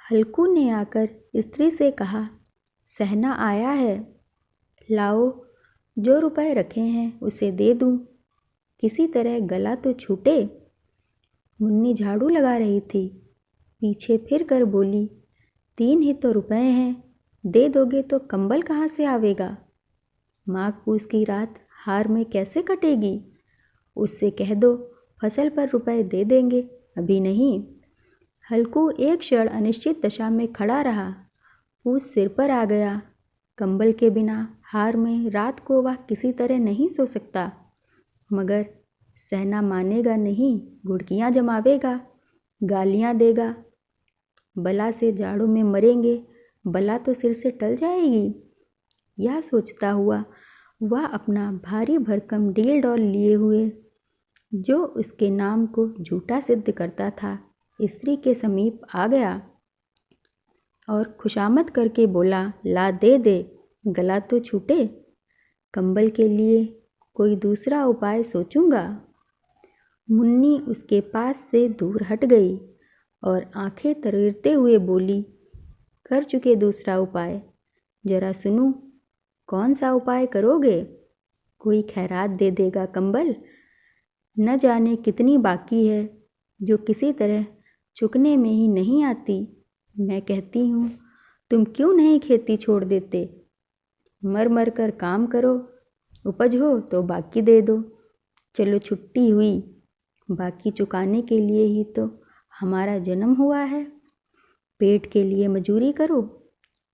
हल्कू ने आकर स्त्री से कहा, सहना आया है, लाओ, जो रुपए रखे हैं उसे दे दूं, किसी तरह गला तो छूटे। मुन्नी झाड़ू लगा रही थी, पीछे फिर कर बोली, 3 ही तो रुपए हैं, दे दोगे तो कंबल कहाँ से आवेगा? माघ पूस की रात हार में कैसे कटेगी? उससे कह दो फसल पर रुपए दे देंगे, अभी नहीं। हल्कू एक क्षण अनिश्चित दशा में खड़ा रहा। पूस सिर पर आ गया। कंबल के बिना हार में रात को वह किसी तरह नहीं सो सकता, मगर सहना मानेगा नहीं, घुड़कियाँ जमावेगा, गालियाँ देगा। बला से जाड़ों में मरेंगे, बला तो सिर से टल जाएगी। यह सोचता हुआ वह अपना भारी भरकम डील डॉल लिए हुए, जो उसके नाम को झूठा सिद्ध करता था, स्त्री के समीप आ गया और खुशामद करके बोला, ला दे दे, गला तो छूटे। कंबल के लिए कोई दूसरा उपाय सोचूंगा। मुन्नी उसके पास से दूर हट गई और आंखें तरेरते हुए बोली, कर चुके दूसरा उपाय, जरा सुनूं, कौन सा उपाय करोगे? कोई खैरात दे देगा कंबल? न जाने कितनी बाकी है जो किसी तरह चुकने में ही नहीं आती। मैं कहती हूँ, तुम क्यों नहीं खेती छोड़ देते? मर मर कर काम करो, उपज हो तो बाकी दे दो। चलो छुट्टी हुई, बाकी चुकाने के लिए ही तो हमारा जन्म हुआ है। पेट के लिए मजूरी करो,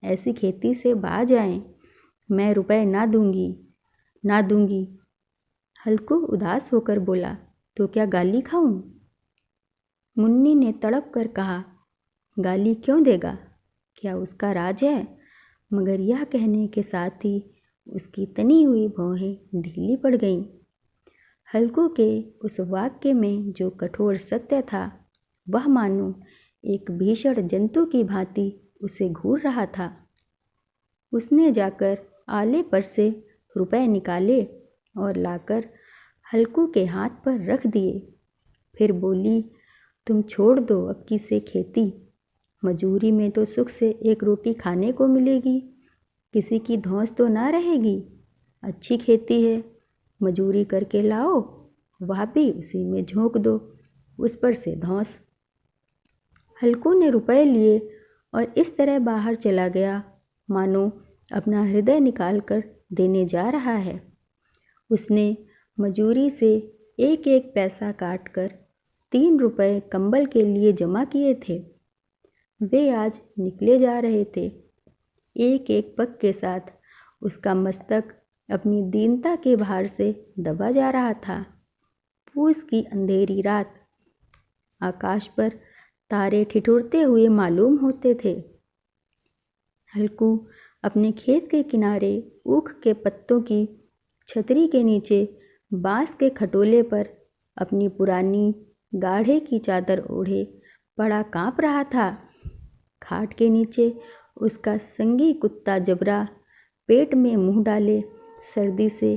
ऐसी खेती से बाज आएं। मैं रुपए ना दूंगी, ना दूंगी। हल्कू उदास होकर बोला, तो क्या गाली खाऊं? मुन्नी ने तड़प कर कहा, गाली क्यों देगा? क्या उसका राज है? मगर यह कहने के साथ ही उसकी तनी हुई भौहें ढीली पड़ गईं। हल्कू के उस वाक्य में जो कठोर सत्य था, वह मानो एक भीषण जंतु की भांति उसे घूर रहा था। उसने जाकर आले पर से रुपए निकाले और लाकर हल्कू के हाथ पर रख दिए। फिर बोली, तुम छोड़ दो अब की से खेती, मजूरी में तो सुख से एक रोटी खाने को मिलेगी, किसी की धौंस तो ना रहेगी। अच्छी खेती है, मजूरी करके लाओ, वह भी उसी में झोंक दो, उस पर से धौंस। हल्कू ने रुपए लिए और इस तरह बाहर चला गया मानो अपना हृदय निकाल कर देने जा रहा है। उसने मजूरी से एक एक पैसा काट कर 3 रुपए कंबल के लिए जमा किए थे। वे आज निकले जा रहे थे। एक एक पग के साथ उसका मस्तक अपनी दीनता के भार से दबा जा रहा था। पूस की अंधेरी रात, आकाश पर तारे ठिठुरते हुए मालूम होते थे। हल्कू अपने खेत के किनारे ऊख के पत्तों की छतरी के नीचे बांस के खटोले पर अपनी पुरानी गाढ़े की चादर ओढ़े पड़ा काँप रहा था। खाट के नीचे उसका संगी कुत्ता जबरा पेट में मुंह डाले सर्दी से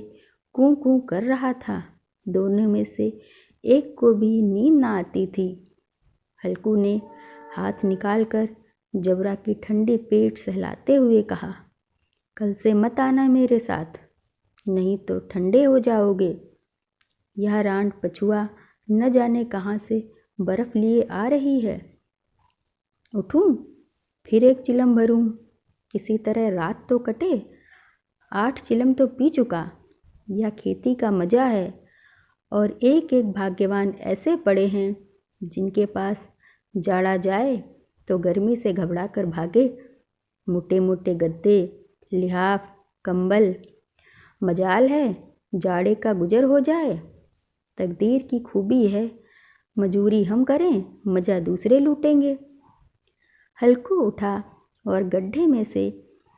कूं कूं कर रहा था। दोनों में से एक को भी नींद ना आती थी। हल्कू ने हाथ निकालकर जबरा की ठंडी पेट सहलाते हुए कहा, कल से मत आना मेरे साथ, नहीं तो ठंडे हो जाओगे। यह रांड पछुआ न जाने कहाँ से बर्फ लिए आ रही है। उठूं, फिर एक चिलम भरूं, किसी तरह रात तो कटे। 8 चिलम तो पी चुका। यह खेती का मज़ा है। और एक एक भाग्यवान ऐसे पड़े हैं जिनके पास जाड़ा जाए तो गर्मी से घबरा कर भागे। मोटे मोटे गद्दे, लिहाफ, कंबल। मजाल है जाड़े का गुजर हो जाए। तकदीर की खूबी है, मजूरी हम करें, मज़ा दूसरे लूटेंगे। हल्कू उठा और गड्ढे में से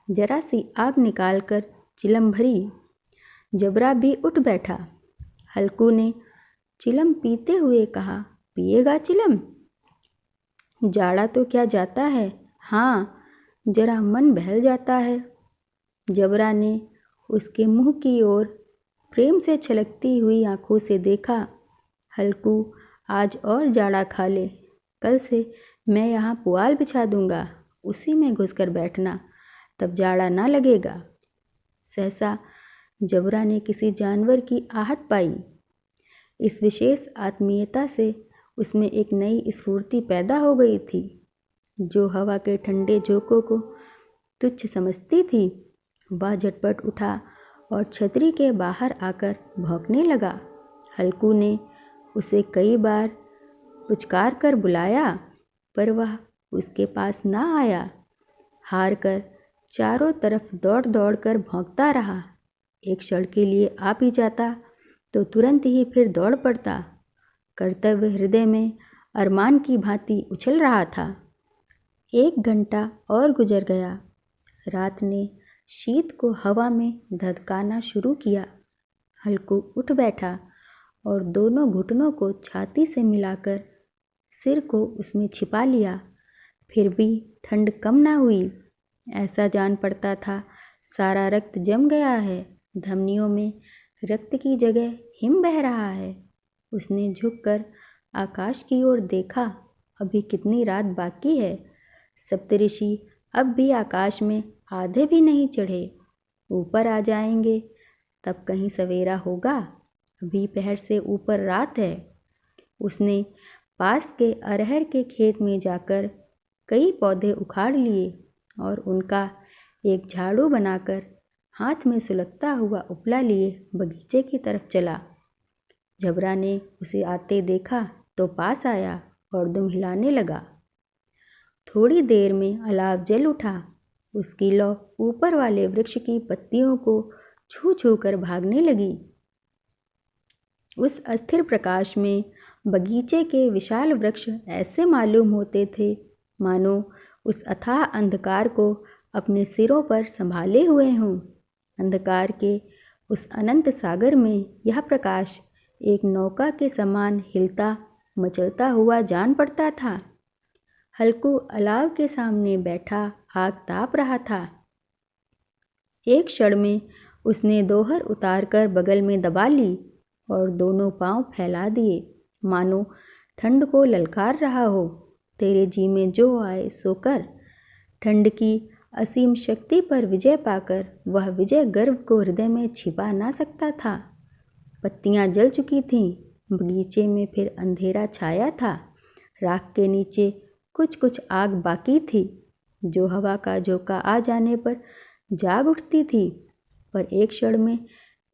जरा सी आग निकालकर चिलम भरी। जबरा भी उठ बैठा। हल्कू ने चिलम पीते हुए कहा, पिएगा चिलम? जाड़ा तो क्या जाता है, हाँ जरा मन बहल जाता है। जबरा ने उसके मुंह की ओर प्रेम से छलकती हुई आंखों से देखा। हल्कू आज और जाड़ा खा ले, कल से मैं यहाँ पुआल बिछा दूंगा, उसी में घुसकर बैठना, तब जाड़ा ना लगेगा। सहसा जबरा ने किसी जानवर की आहट पाई। इस विशेष आत्मीयता से उसमें एक नई स्फूर्ति पैदा हो गई थी। जो हवा के ठंडे झोंकों को तुच्छ समझती थी, वह झटपट उठा और छतरी के बाहर आकर भौंकने लगा। हल्कू ने उसे कई बार पुचकार कर बुलाया, पर वह उसके पास ना आया। हार कर चारों तरफ दौड़ दौड़ कर भौंकता रहा। एक क्षण के लिए आ भी जाता तो तुरंत ही फिर दौड़ पड़ता। कर्तव्य हृदय में अरमान की भांति उछल रहा था। 1 घंटा और गुजर गया। रात ने शीत को हवा में धधकाना शुरू किया। हल्कू उठ बैठा और दोनों घुटनों को छाती से मिलाकर सिर को उसमें छिपा लिया। फिर भी ठंड कम ना हुई। ऐसा जान पड़ता था सारा रक्त जम गया है, धमनियों में रक्त की जगह हिम बह रहा है। उसने झुककर आकाश की ओर देखा। अभी कितनी रात बाकी है। सप्तऋषि अब भी आकाश में आधे भी नहीं चढ़े। ऊपर आ जाएंगे तब कहीं सवेरा होगा। अभी पहर से ऊपर रात है। उसने पास के अरहर के खेत में जाकर कई पौधे उखाड़ लिए और उनका एक झाड़ू बनाकर हाथ में सुलगता हुआ उपला लिए बगीचे की तरफ चला। जबरा ने उसे आते देखा तो पास आया और दुम हिलाने लगा। थोड़ी देर में अलाव जल उठा। उसकी लौ ऊपर वाले वृक्ष की पत्तियों को छू छू कर भागने लगी। उस अस्थिर प्रकाश में बगीचे के विशाल वृक्ष ऐसे मालूम होते थे मानो उस अथाह अंधकार को अपने सिरों पर संभाले हुए हों। अंधकार के उस अनंत सागर में यह प्रकाश एक नौका के समान हिलता मचलता हुआ जान पड़ता था। हल्कू अलाव के सामने बैठा आग ताप रहा था। एक क्षण में उसने दोहर उतारकर बगल में दबा ली और दोनों पांव फैला दिए, मानो ठंड को ललकार रहा हो। तेरे जी में जो आए सो कर। ठंड की असीम शक्ति पर विजय पाकर वह विजय गर्व को हृदय में छिपा ना सकता था। पत्तियां जल चुकी थीं। बगीचे में फिर अंधेरा छाया था। राख के नीचे कुछ कुछ आग बाकी थी, जो हवा का झोंका आ जाने पर जाग उठती थी, पर एक क्षण में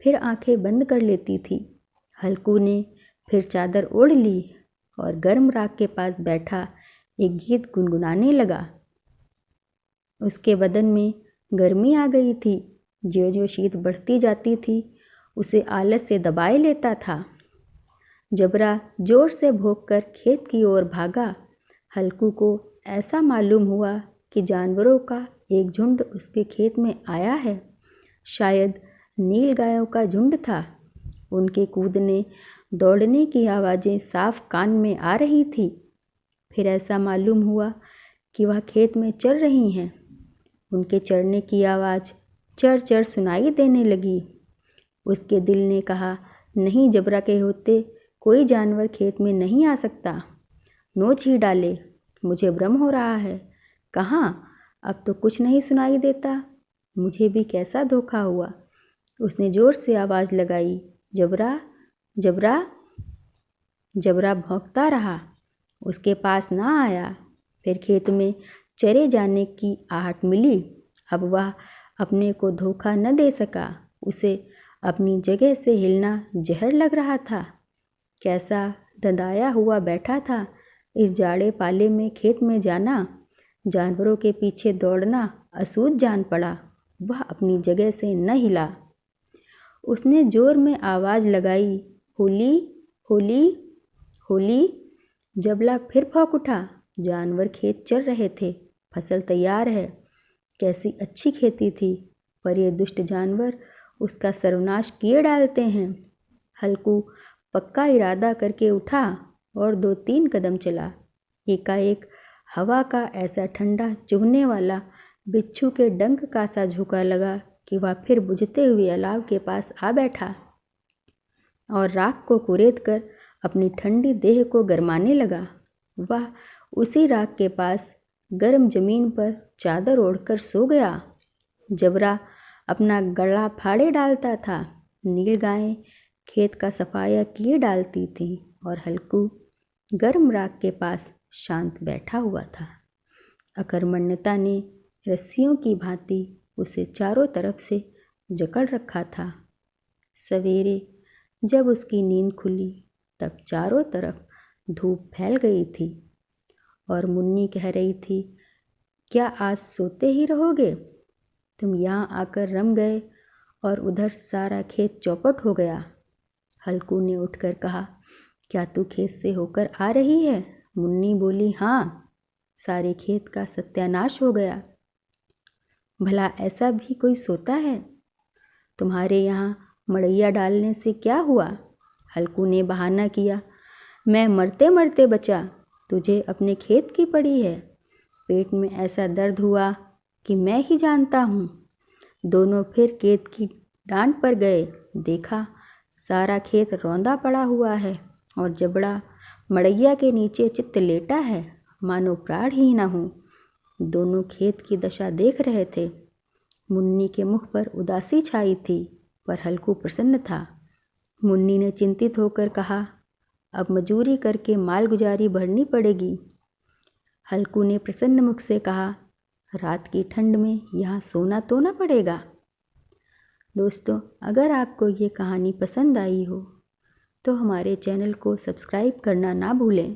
फिर आंखें बंद कर लेती थी। हल्कू ने फिर चादर ओढ़ ली और गर्म राख के पास बैठा एक गीत गुनगुनाने लगा। उसके बदन में गर्मी आ गई थी। ज्यों ज्यों शीत बढ़ती जाती थी, उसे आलस से दबाए लेता था। जबरा जोर से भौंककर खेत की ओर भागा। हल्कू को ऐसा मालूम हुआ कि जानवरों का एक झुंड उसके खेत में आया है। शायद नील गायों का झुंड था। उनके कूदने दौड़ने की आवाज़ें साफ कान में आ रही थी। फिर ऐसा मालूम हुआ कि वह खेत में चर रही हैं। उनके चरने की आवाज़ चर चर सुनाई देने लगी। उसके दिल ने कहा, नहीं, जबरा के होते कोई जानवर खेत में नहीं आ सकता। नोच ही डाले, मुझे भ्रम हो रहा है। कहाँ, अब तो कुछ नहीं सुनाई देता। मुझे भी कैसा धोखा हुआ। उसने जोर से आवाज़ लगाई, जबरा, जबरा। जबरा भौंकता रहा, उसके पास ना आया। फिर खेत में चरे जाने की आहट मिली। अब वह अपने को धोखा न दे सका। उसे अपनी जगह से हिलना जहर लग रहा था। कैसा दंदाया हुआ बैठा था। इस जाड़े पाले में खेत में जाना, जानवरों के पीछे दौड़ना असूझ जान पड़ा। वह अपनी जगह से न हिला। उसने जोर में आवाज़ लगाई, होली, होली, होली। जबला फिर भौंक उठा। जानवर खेत चर रहे थे। फसल तैयार है। कैसी अच्छी खेती थी, पर ये दुष्ट जानवर उसका सर्वनाश किए डालते हैं। हल्कू पक्का इरादा करके उठा और 2-3 कदम चला। एकाएक हवा का ऐसा ठंडा चुभने वाला बिच्छू के डंक का सा झोंका लगा कि वह फिर बुझते हुए अलाव के पास आ बैठा और राख को कुरेद कर अपनी ठंडी देह को गरमाने लगा। वह उसी राख के पास गर्म जमीन पर चादर ओढ़कर सो गया। जबरा अपना गला फाड़े डालता था, नील गायें खेत का सफाया किए डालती थी और हल्कू गर्म राख के पास शांत बैठा हुआ था। अकर्मण्यता ने रस्सियों की भांति उसे चारों तरफ से जकड़ रखा था। सवेरे जब उसकी नींद खुली तब चारों तरफ धूप फैल गई थी और मुन्नी कह रही थी, क्या आज सोते ही रहोगे? तुम यहाँ आकर रम गए और उधर सारा खेत चौपट हो गया। हल्कू ने उठकर कहा, क्या तू खेत से होकर आ रही है? मुन्नी बोली, हाँ, सारे खेत का सत्यानाश हो गया। भला ऐसा भी कोई सोता है? तुम्हारे यहाँ मड़ैया डालने से क्या हुआ? हल्कू ने बहाना किया, मैं मरते मरते बचा, तुझे अपने खेत की पड़ी है। पेट में ऐसा दर्द हुआ कि मैं ही जानता हूँ। दोनों फिर खेत की डांट पर गए। देखा सारा खेत रौंदा पड़ा हुआ है और जबड़ा मड़ैया के नीचे चित्त लेटा है, मानो प्राण ही न हो। दोनों खेत की दशा देख रहे थे। मुन्नी के मुख पर उदासी छाई थी, पर हल्कू प्रसन्न था। मुन्नी ने चिंतित होकर कहा, अब मजूरी करके मालगुजारी भरनी पड़ेगी। हल्कू ने प्रसन्न मुख से कहा, रात की ठंड में यहाँ सोना तो न पड़ेगा। दोस्तों, अगर आपको ये कहानी पसंद आई हो तो हमारे चैनल को सब्सक्राइब करना ना भूलें।